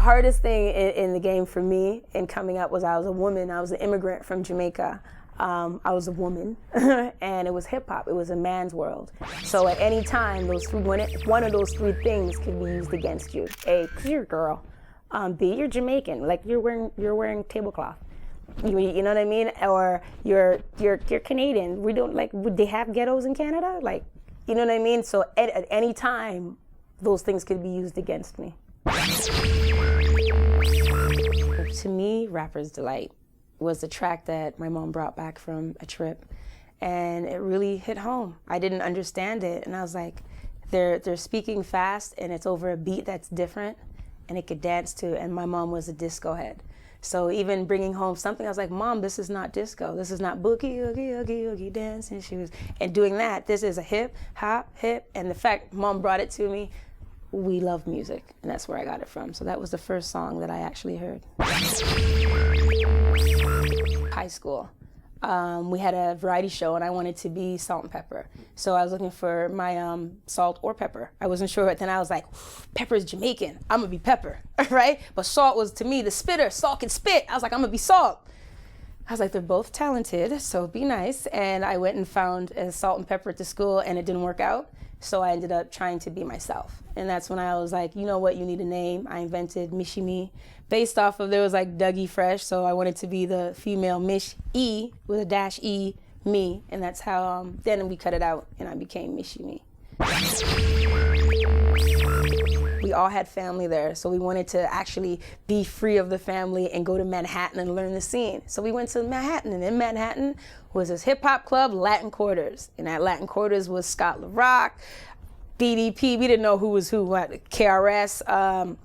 hardest thing in the game for me in coming up was I was a woman. I was an immigrant from Jamaica. I was a woman, and it was hip hop. It was a man's world. So at any time, one of those three things could be used against you. A, 'cause you're a girl. B, you're Jamaican, like you're wearing tablecloth. You know what I mean? Or you're Canadian. We don't would they have ghettos in Canada? Like, you know what I mean? So at any time, those things could be used against me. To me, Rapper's Delight was the track that my mom brought back from a trip, and it really hit home. I didn't understand it, and I was like, they're speaking fast, and it's over a beat that's different, and it could dance to, and my mom was a disco head. So even bringing home something, I was like, Mom, this is not disco. This is not boogie, oogie, oogie, oogie, dancing shoes. And doing that, this is a hip, hop, hip, and the fact Mom brought it to me, we love music, and that's where I got it from. So that was the first song that I actually heard. High school. We had a variety show, and I wanted to be Salt and Pepper. So I was looking for my Salt or Pepper. I wasn't sure, but then I was like, Pepper's Jamaican. I'm gonna be Pepper, right? But Salt was, to me, the spitter. Salt can spit. I was like, I'm gonna be Salt. I was like, they're both talented, so be nice. And I went and found a Salt and Pepper at the school, and it didn't work out. So I ended up trying to be myself. And that's when I was like, you know what, you need a name. I invented Michie Mee, based off of, there was like Dougie Fresh, so I wanted to be the female Michie with a dash E, me. And that's how, then we cut it out and I became Michie Mee. We all had family there, so we wanted to actually be free of the family and go to Manhattan and learn the scene. So we went to Manhattan, and in Manhattan was this hip hop club, Latin Quarters. And at Latin Quarters was Scott LaRock, BDP, we didn't know who was who, KRS,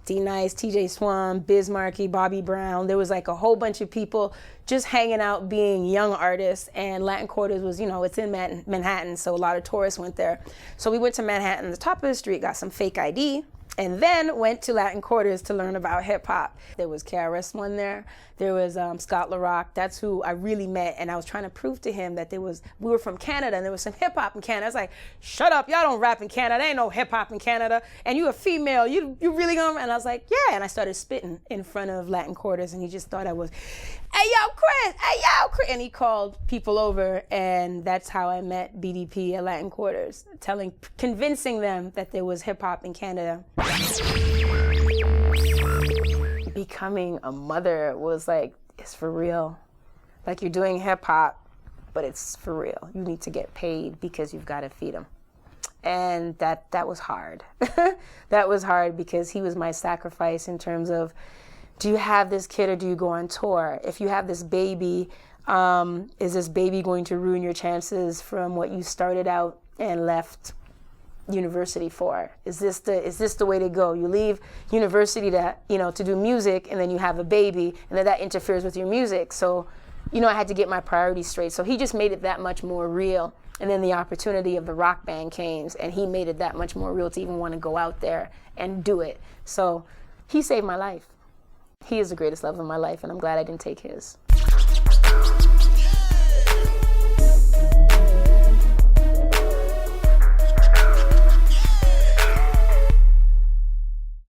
D-Nice, TJ Swan, Biz Markie, Bobby Brown. There was like a whole bunch of people just hanging out, being young artists, and Latin Quarters was, you know, it's in Manhattan, so a lot of tourists went there. So we went to Manhattan, the top of the street, got some fake ID, and then went to Latin Quarters to learn about hip hop. There was KRS One there. There was Scott LaRock. That's who I really met, and I was trying to prove to him that we were from Canada, and there was some hip hop in Canada. I was like, shut up, y'all don't rap in Canada. There ain't no hip hop in Canada. And you a female, you really gonna? And I was like, yeah. And I started spitting in front of Latin Quarters, and he just thought I was, hey yo, Chris, hey yo, Chris. And he called people over, and that's how I met BDP at Latin Quarters, convincing them that there was hip hop in Canada. Becoming a mother was like, it's for real. Like, you're doing hip hop, but it's for real. You need to get paid because you've got to feed them. And that was hard. That was hard because he was my sacrifice in terms of, do you have this kid or do you go on tour? If you have this baby, is this baby going to ruin your chances from what you started out and left university for? Is this the way to go? You leave university to do music, and then you have a baby, and then that interferes with your music. So, I had to get my priorities straight. So he just made it that much more real. And then the opportunity of the rock band came, and he made it that much more real to even want to go out there and do it. So he saved my life. He is the greatest love of my life, and I'm glad I didn't take his.